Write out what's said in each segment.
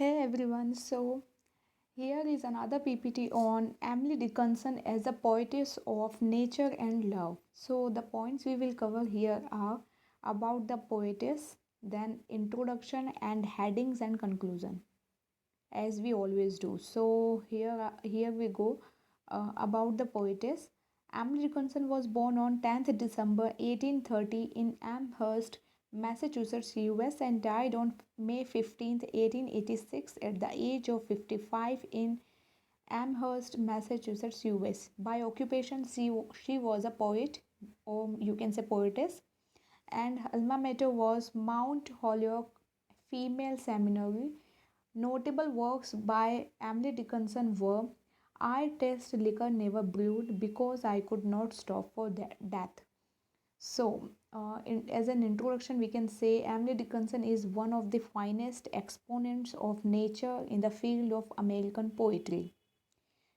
Hey everyone, so here is another PPT on Emily Dickinson as a poetess of nature and love. So, the points we will cover here are about the poetess, then introduction and headings and conclusion, as we always do. So, here we go about the poetess. Emily Dickinson was born on 10th December 1830 in Amherst, Massachusetts, US, and died on May 15th, 1886, at the age of 55 in Amherst, Massachusetts, US. By occupation, she was a poet, or you can say poetess, and her alma mater was Mount Holyoke Female Seminary. Notable works by Emily Dickinson were I Taste Liquor Never Brewed Because I Could Not Stop for Death. So, as an introduction, we can say Emily Dickinson is one of the finest exponents of nature in the field of American poetry.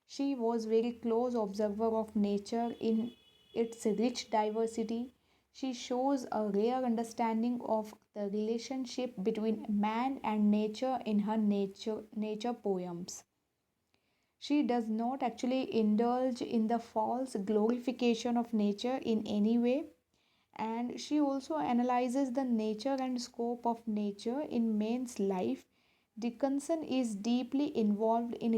She was very close observer of nature in its rich diversity. She shows a rare understanding of the relationship between man and nature in her nature poems. She does not actually indulge in the false glorification of nature in any way, and she also analyzes the nature and scope of nature in man's life. Dickinson is deeply involved in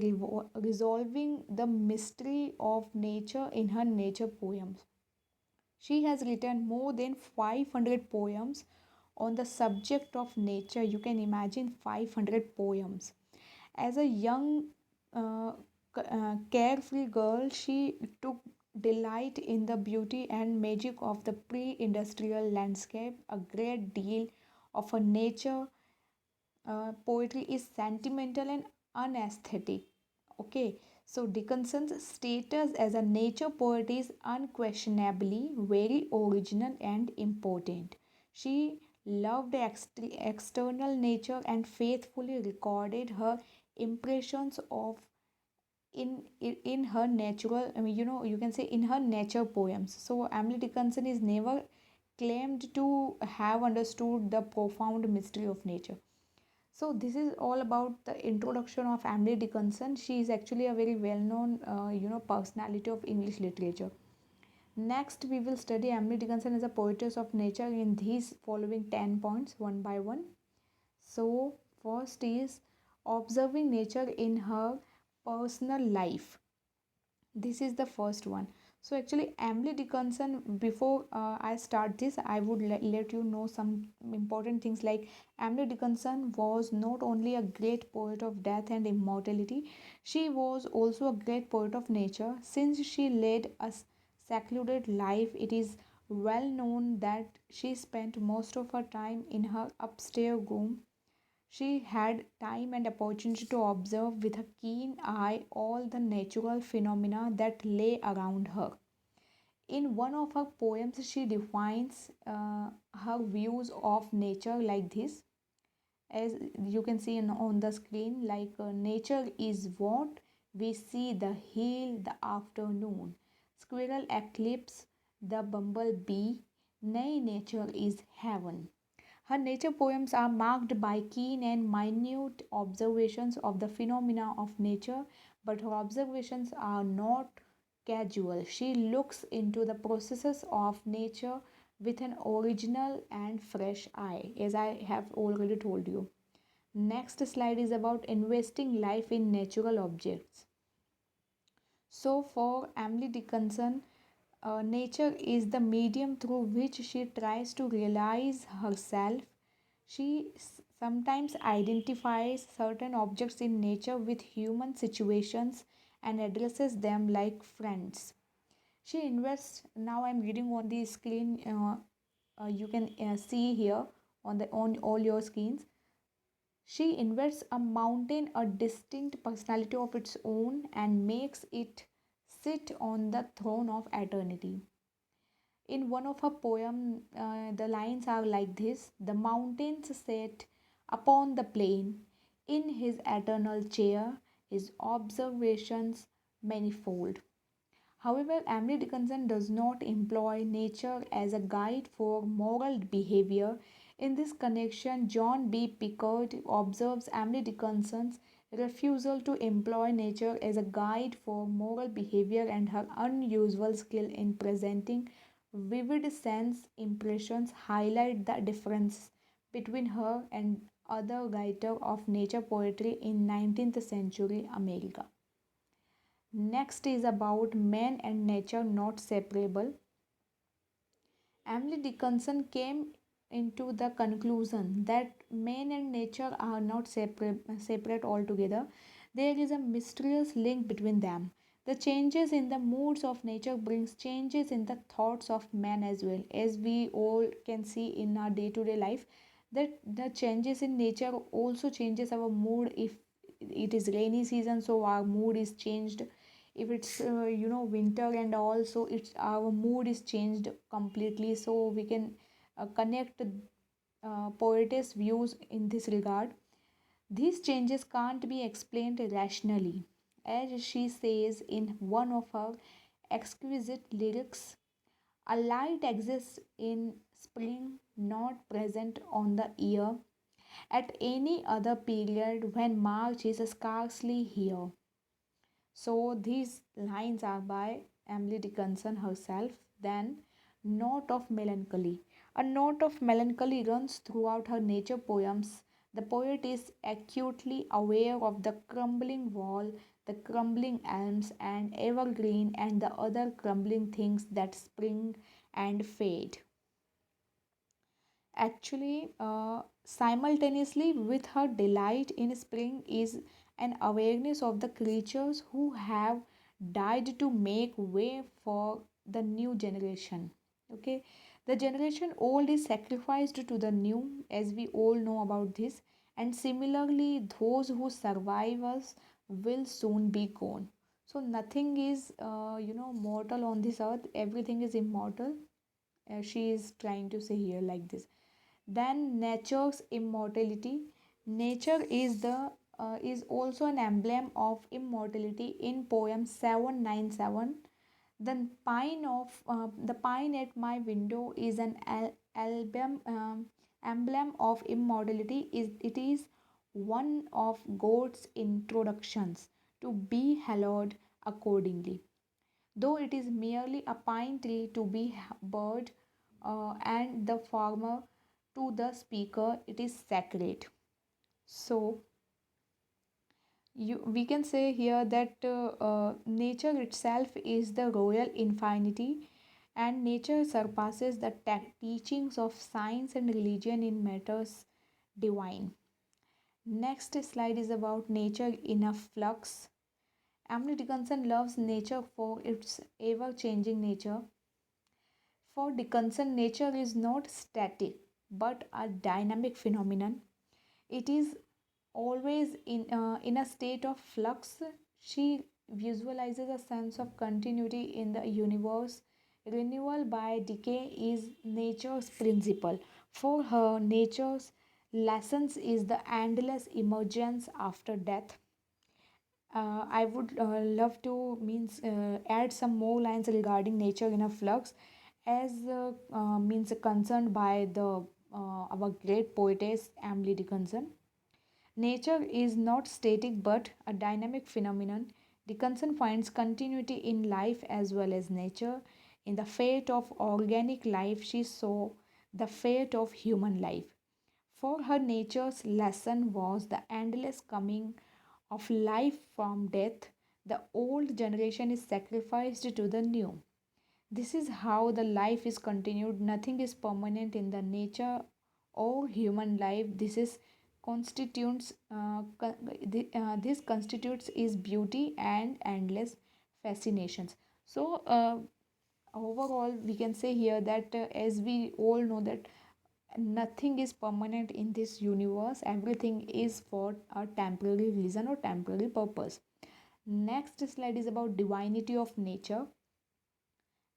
resolving the mystery of nature in her nature poems. She has written more than 500 poems on the subject of nature. You can imagine 500 poems. As a young, carefree girl, she took delight in the beauty and magic of the pre industrial landscape. A great deal of her nature poetry is sentimental and unaesthetic. Okay, so Dickinson's status as a nature poet is unquestionably very original and important. She loved external nature and faithfully recorded her impressions of in her natural, you can say in her nature poems. So Emily Dickinson is never claimed to have understood the profound mystery of nature. So this is all about the introduction of Emily Dickinson. She is actually a very well-known, personality of English literature. Next, we will study Emily Dickinson as a poetess of nature in these following 10 points, one by one. So, first is observing nature in her personal life. This is the first one. So actually Emily Dickinson, before I start this, I would let you know some important things, like Emily Dickinson was not only a great poet of death and immortality, she was also a great poet of nature. Since she led a secluded life, it is well known that she spent most of her time in her upstairs room. She had time and opportunity to observe with a keen eye all the natural phenomena that lay around her. In one of her poems, she defines her views of nature like this, as you can see on the screen, like nature is what we see the hill, the afternoon, squirrel eclipse, the bumblebee, nay, nature is heaven. Her nature poems are marked by keen and minute observations of the phenomena of nature, but her observations are not casual. She looks into the processes of nature with an original and fresh eye, as I have already told you. Next slide is about investing life in natural objects. So, for Emily Dickinson, nature is the medium through which she tries to realize herself. She sometimes identifies certain objects in nature with human situations and addresses them like friends. She invests, now I'm reading on the screen, you can see here on all your screens. She invests a mountain a distinct personality of its own and makes it sit on the throne of eternity. In one of her poems, the lines are like this: the mountains sat upon the plain in his eternal chair, his observations manifold. However, Emily Dickinson does not employ nature as a guide for moral behavior. In this connection, John B. Pickard observes Emily Dickinson's refusal to employ nature as a guide for moral behavior and her unusual skill in presenting vivid sense impressions highlight the difference between her and other writers of nature poetry in 19th century America. Next is about man and nature not separable. Emily Dickinson came into the conclusion that man and nature are not separate altogether. There is a mysterious link between them. The changes in the moods of nature brings changes in the thoughts of man as well. As we all can see in our day-to-day life, that the changes in nature also changes our mood. If it is rainy season, so our mood is changed. If it's winter and also it's our mood is changed completely, so we can connect poetess views in this regard. These changes can't be explained rationally, as she says in one of her exquisite lyrics. A light exists in spring not present on the ear at any other period when March is scarcely here. So these lines are by Emily Dickinson herself. Then, note of melancholy. A note of melancholy runs throughout her nature poems. The poet is acutely aware of the crumbling wall, the crumbling elms and evergreen, and the other crumbling things that spring and fade. Actually, simultaneously with her delight in spring is an awareness of the creatures who have died to make way for the new generation. Okay, the generation old is sacrificed to the new, as we all know about this, and similarly, those who survive us will soon be gone. So, nothing is, mortal on this earth, everything is immortal. She is trying to say here like this. Then nature's immortality. Nature is also an emblem of immortality in poem 797. The pine at my window is an emblem of immortality. It is one of God's introductions to be hallowed accordingly. Though it is merely a pine tree to be bird, and the farmer to the speaker, it is sacred. So we can say here that nature itself is the royal infinity, and nature surpasses the teachings of science and religion in matters divine. Next slide is about nature in a flux. Emily Dickinson loves nature for its ever changing nature. For Dickinson, nature is not static but a dynamic phenomenon. It is always in a state of flux. She visualizes a sense of continuity in the universe. Renewal by decay is nature's principle. For her, nature's lessons is the endless emergence after death. I would love to means add some more lines regarding nature in a flux, as means concerned by the our great poetess Emily Dickinson. Nature is not static but a dynamic phenomenon. Dickinson finds continuity in life as well as nature. In the fate of organic life, she saw the fate of human life. For her, nature's lesson was the endless coming of life from death. The old generation is sacrificed to the new. This is how the life is continued. Nothing is permanent in the nature or human life. This constitutes is beauty and endless fascinations. So overall, we can say here that as we all know that nothing is permanent in this universe. Everything is for a temporary reason or temporary purpose. Next slide is about divinity of nature.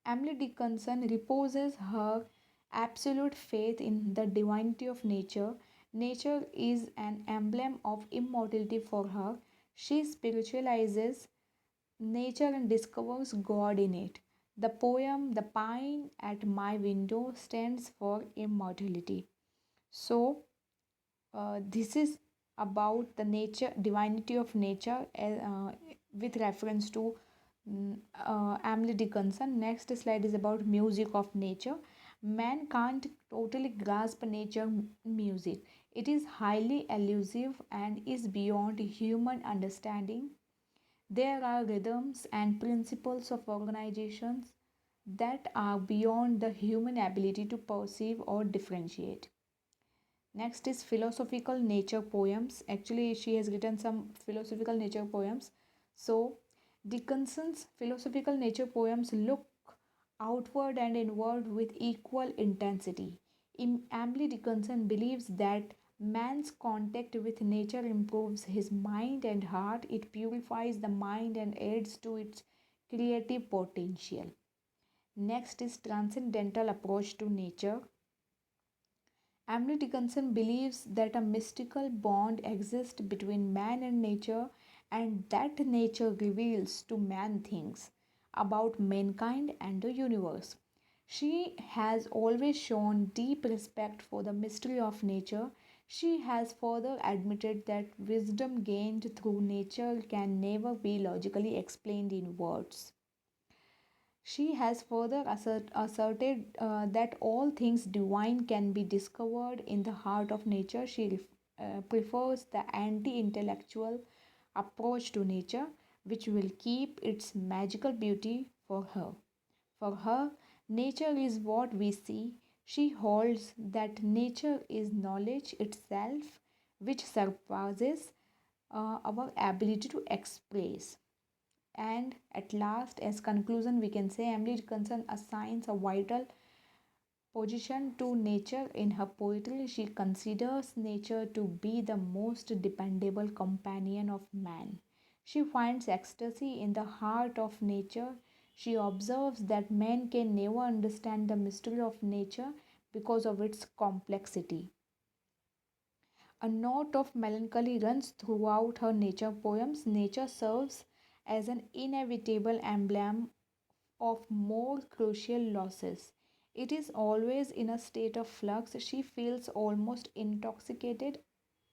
Emily Dickinson reposes her absolute faith in the divinity of nature. Nature is an emblem of immortality for her. She spiritualizes nature and discovers God in it. The poem The Pine at My Window stands for immortality. So, this is about the nature, divinity of nature, with reference to Emily Dickinson. Next slide is about music of nature. Man can't totally grasp nature music. It is highly elusive and is beyond human understanding. There are rhythms and principles of organizations that are beyond the human ability to perceive or differentiate. Next is philosophical nature poems. Actually, she has written some philosophical nature poems. So, Dickinson's philosophical nature poems look outward and inward with equal intensity. Emily Dickinson believes that man's contact with nature improves his mind and heart, it purifies the mind and adds to its creative potential. Next is transcendental approach to nature. Emily Dickinson believes that a mystical bond exists between man and nature, and that nature reveals to man things about mankind and the universe. She has always shown deep respect for the mystery of nature. She has further admitted that wisdom gained through nature can never be logically explained in words. She has further asserted that all things divine can be discovered in the heart of nature. She prefers the anti intellectual approach to nature, which will keep its magical beauty for her. For her, nature is what we see. She holds that nature is knowledge itself, which surpasses our ability to express. And at last, as conclusion, we can say Emily Dickinson assigns a vital position to nature in her poetry. She considers nature to be the most dependable companion of man. She finds ecstasy in the heart of nature. She observes that man can never understand the mystery of nature because of its complexity. A note of melancholy runs throughout her nature poems. Nature serves as an inevitable emblem of more crucial losses. It is always in a state of flux. She feels almost intoxicated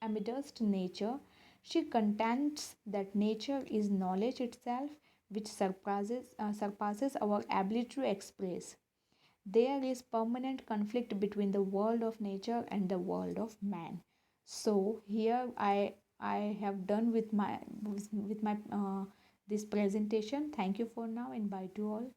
amidst nature. She contends that nature is knowledge itself, which surpasses our ability to express. There is permanent conflict between the world of nature and the world of man. So here I have done with my this presentation. Thank you for now and bye to all.